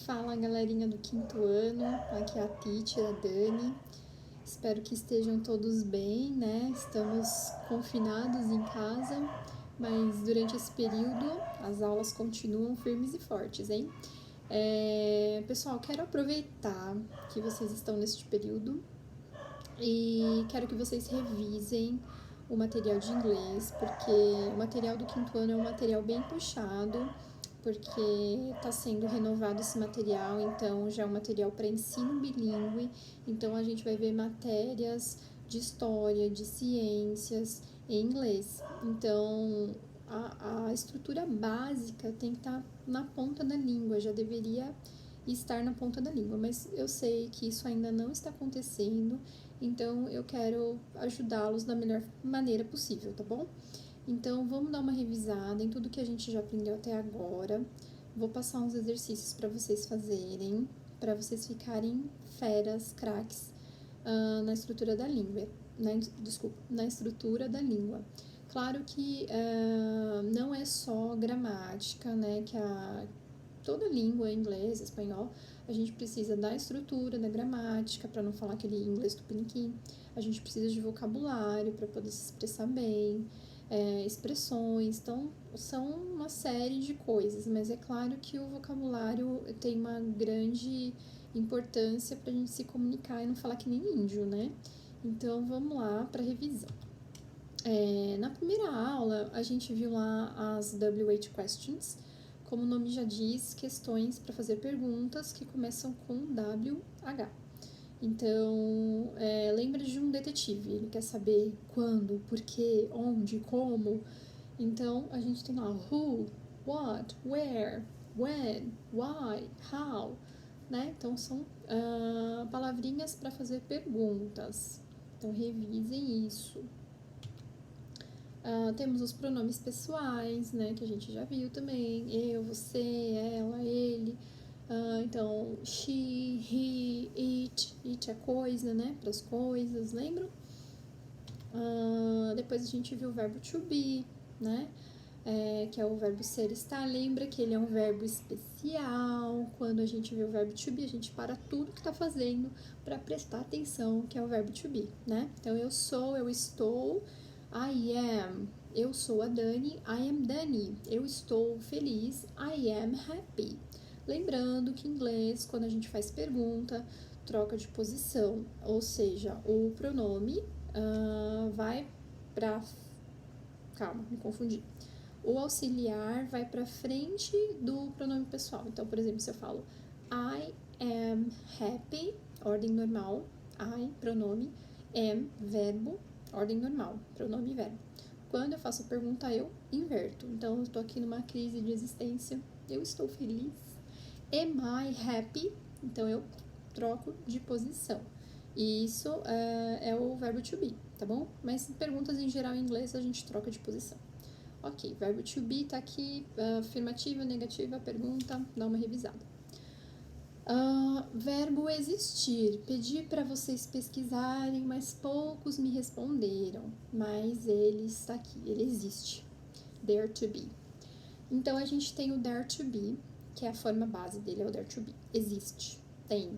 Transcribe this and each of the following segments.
Fala, galerinha do quinto ano, aqui é a Titi, a Dani. Espero que estejam todos bem, né? Estamos confinados em casa, mas durante esse período as aulas continuam firmes e fortes, hein? Pessoal, quero aproveitar que vocês estão neste período e quero que vocês revisem o material de inglês, porque o material do quinto ano é um material bem puxado, porque está sendo renovado esse material, então já é um material para ensino bilíngue, então a gente vai ver matérias de história, de ciências em inglês. Então a estrutura básica tem que estar na ponta da língua, já deveria estar na ponta da língua, mas eu sei que isso ainda não está acontecendo, então eu quero ajudá-los da melhor maneira possível, tá bom? Então vamos dar uma revisada em tudo que a gente já aprendeu até agora. Vou passar uns exercícios para vocês fazerem, para vocês ficarem feras, craques na estrutura da língua. Na estrutura da língua. Claro que não é só gramática, né? Toda língua, inglês, espanhol, a gente precisa da estrutura, da gramática, para não falar aquele inglês tupiniquim. A gente precisa de vocabulário para poder se expressar bem, expressões. Então, são uma série de coisas, mas é claro que o vocabulário tem uma grande importância para a gente se comunicar e não falar que nem índio, né? Então, vamos lá para revisão. Na primeira aula, a gente viu lá as WH questions. Como o nome já diz, questões para fazer perguntas que começam com WH. Então, lembra de um detetive, ele quer saber quando, por quê, onde, como. Então, a gente tem lá who, what, where, when, why, how, né? Então, são palavrinhas para fazer perguntas. Então, revisem isso. Temos os pronomes pessoais, né, que a gente já viu também, eu, você, ela, ele. Então, she, he, it é coisa, né, para as coisas, lembram? Depois a gente viu o verbo to be, né, que é o verbo ser, estar. Lembra que ele é um verbo especial. Quando a gente vê o verbo to be, a gente para tudo que está fazendo para prestar atenção, que é o verbo to be, né? Então, eu sou, eu estou, I am, eu sou a Dani, I am Dani, eu estou feliz, I am happy. Lembrando que em inglês, quando a gente faz pergunta, troca de posição, ou seja, o pronome vai para... Calma, me confundi. O auxiliar vai para frente do pronome pessoal. Então, por exemplo, se eu falo I am happy, ordem normal, I, pronome, am, verbo, ordem normal, pronome e verbo. Quando eu faço a pergunta, eu inverto. Então, eu estou aqui numa crise de existência, eu estou feliz. Am I happy? Então, eu troco de posição. E isso é o verbo to be, tá bom? Mas perguntas em geral em inglês a gente troca de posição. Ok, verbo to be tá aqui, afirmativa, negativa, pergunta, dá uma revisada. Verbo existir. Pedi para vocês pesquisarem, mas poucos me responderam. Mas ele está aqui, ele existe. There to be. Então, a gente tem o there to be, que é a forma base dele, é o there to be. Existe, tem.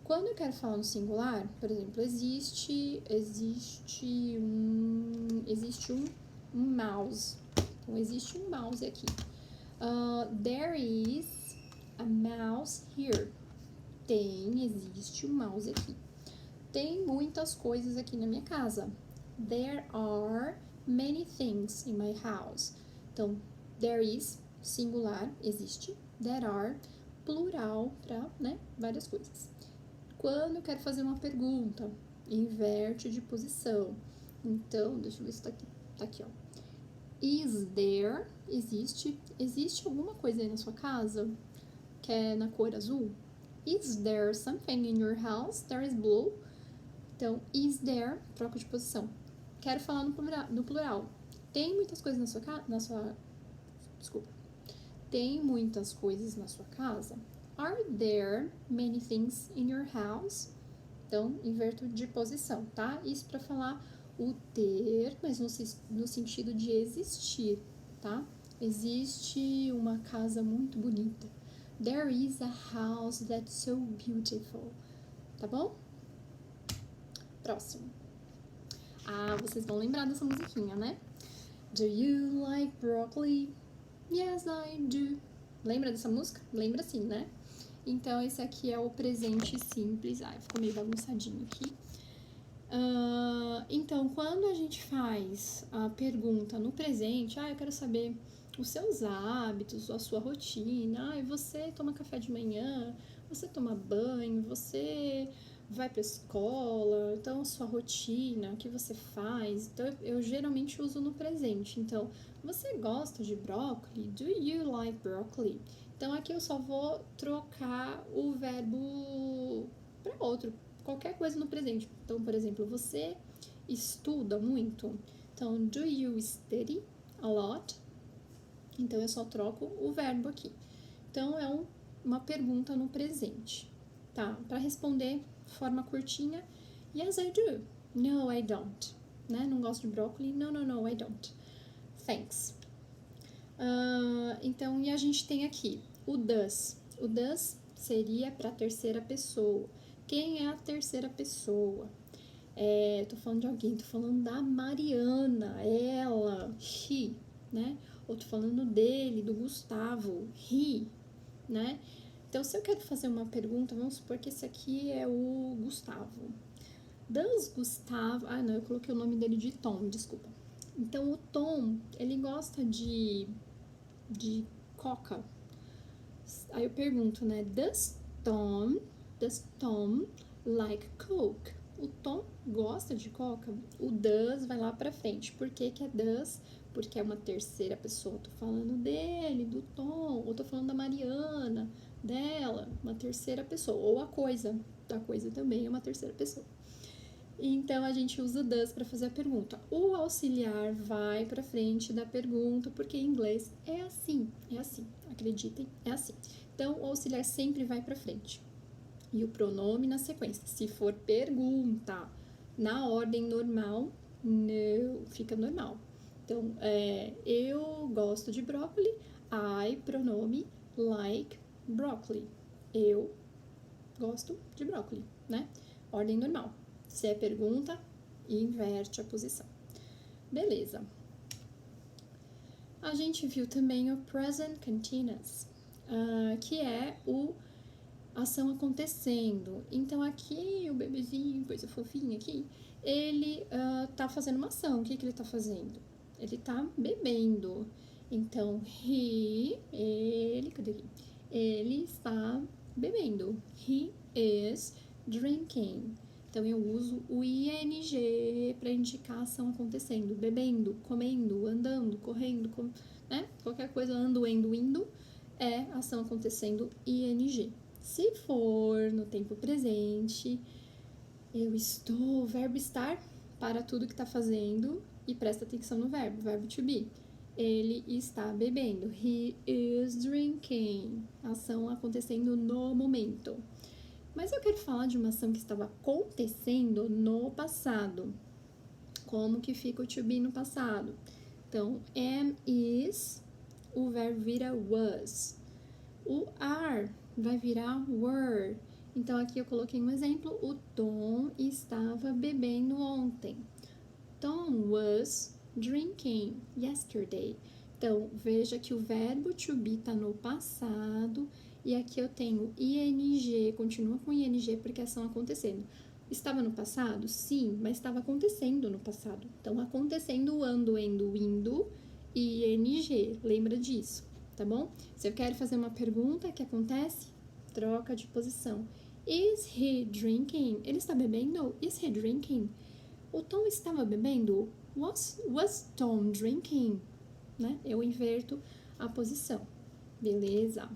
Quando eu quero falar no singular, por exemplo, existe um mouse. Então, existe um mouse aqui. There is a mouse here. Existe um mouse aqui. Tem muitas coisas aqui na minha casa. There are many things in my house. Então, there is, singular, existe. There are, plural, para, né, várias coisas. Quando eu quero fazer uma pergunta, inverte de posição. Então, deixa eu ver se tá aqui. Tá aqui, ó. Is there, existe alguma coisa aí na sua casa que é na cor azul? Is there something in your house that is blue? Então, is there, troca de posição. Quero falar no plural. Tem muitas coisas na sua casa? Tem muitas coisas na sua casa? Are there many things in your house? Então, inverto de posição, tá? Isso para falar o ter, mas no sentido de existir, tá? Existe uma casa muito bonita. There is a house that's so beautiful. Tá bom? Próximo. Ah, vocês vão lembrar dessa musiquinha, né? Do you like broccoli? Yes, I do. Lembra dessa música? Lembra sim, né? Então, esse aqui é o presente simples. Ai, ficou meio bagunçadinho aqui. Então, quando a gente faz a pergunta no presente, eu quero saber os seus hábitos, a sua rotina. Você toma café de manhã, você toma banho, você vai para a escola, então a sua rotina, o que você faz. Então, eu geralmente uso no presente. Então, você gosta de brócolis? Do you like broccoli? Então, aqui eu só vou trocar o verbo para outro, qualquer coisa no presente. Então, por exemplo, você estuda muito? Então, do you study a lot? Então, eu só troco o verbo aqui. Então, é uma pergunta no presente, tá? Para responder, forma curtinha. Yes, I do. No, I don't. Né? Não gosto de brócolis? No, I don't. Thanks. Então, e a gente tem aqui o does. O does seria para a terceira pessoa. Quem é a terceira pessoa? Tô falando de alguém, tô falando da Mariana, ela, she, né? Ou tô falando dele, do Gustavo, he, né? Então, se eu quero fazer uma pergunta, vamos supor que esse aqui é o Gustavo. Does Gustavo... não, eu coloquei o nome dele de Tom, desculpa. Então, o Tom, ele gosta de coca. Aí eu pergunto, né? Does Tom like Coke? O Tom gosta de coca? O does vai lá pra frente. Por que é does? Porque é uma terceira pessoa. Tô falando dele, do Tom, ou tô falando da Mariana, dela, uma terceira pessoa. Ou a coisa também é uma terceira pessoa. Então, a gente usa does para fazer a pergunta. O auxiliar vai para frente da pergunta, porque em inglês é assim, acreditem, é assim. Então, o auxiliar sempre vai para frente. E o pronome na sequência. Se for pergunta na ordem normal, não fica normal. Então, eu gosto de brócolis, I, pronome, like broccoli. Eu gosto de brócolis, né? Ordem normal. Se é pergunta, inverte a posição. Beleza. A gente viu também o present continuous, que é a ação acontecendo. Então, aqui, o bebezinho, coisa fofinha aqui, ele tá fazendo uma ação. O que ele tá fazendo? Ele tá bebendo. Então, cadê ele? Ele está bebendo. He is drinking. Então, eu uso o ing para indicar a ação acontecendo. Bebendo, comendo, andando, correndo, né? Qualquer coisa, ando, indo, é ação acontecendo ing. Se for no tempo presente, eu estou, o verbo estar para tudo que está fazendo e presta atenção no verbo to be. Ele está bebendo. He is drinking. Ação acontecendo no momento. Mas eu quero falar de uma ação que estava acontecendo no passado. Como que fica o to be no passado? Então, am, is, o verbo vira was. O are vai virar were. Então, aqui eu coloquei um exemplo. O Tom estava bebendo ontem. Tom was drinking yesterday. Então, veja que o verbo to be está no passado. E aqui eu tenho ing, continua com ing porque a ação acontecendo. Estava no passado? Sim, mas estava acontecendo no passado. Então, acontecendo, ando, indo, ing. Lembra disso, tá bom? Se eu quero fazer uma pergunta, o que acontece? Troca de posição. Is he drinking? Ele está bebendo? Is he drinking? O Tom estava bebendo? Was Tom drinking? Né? Eu inverto a posição. Beleza?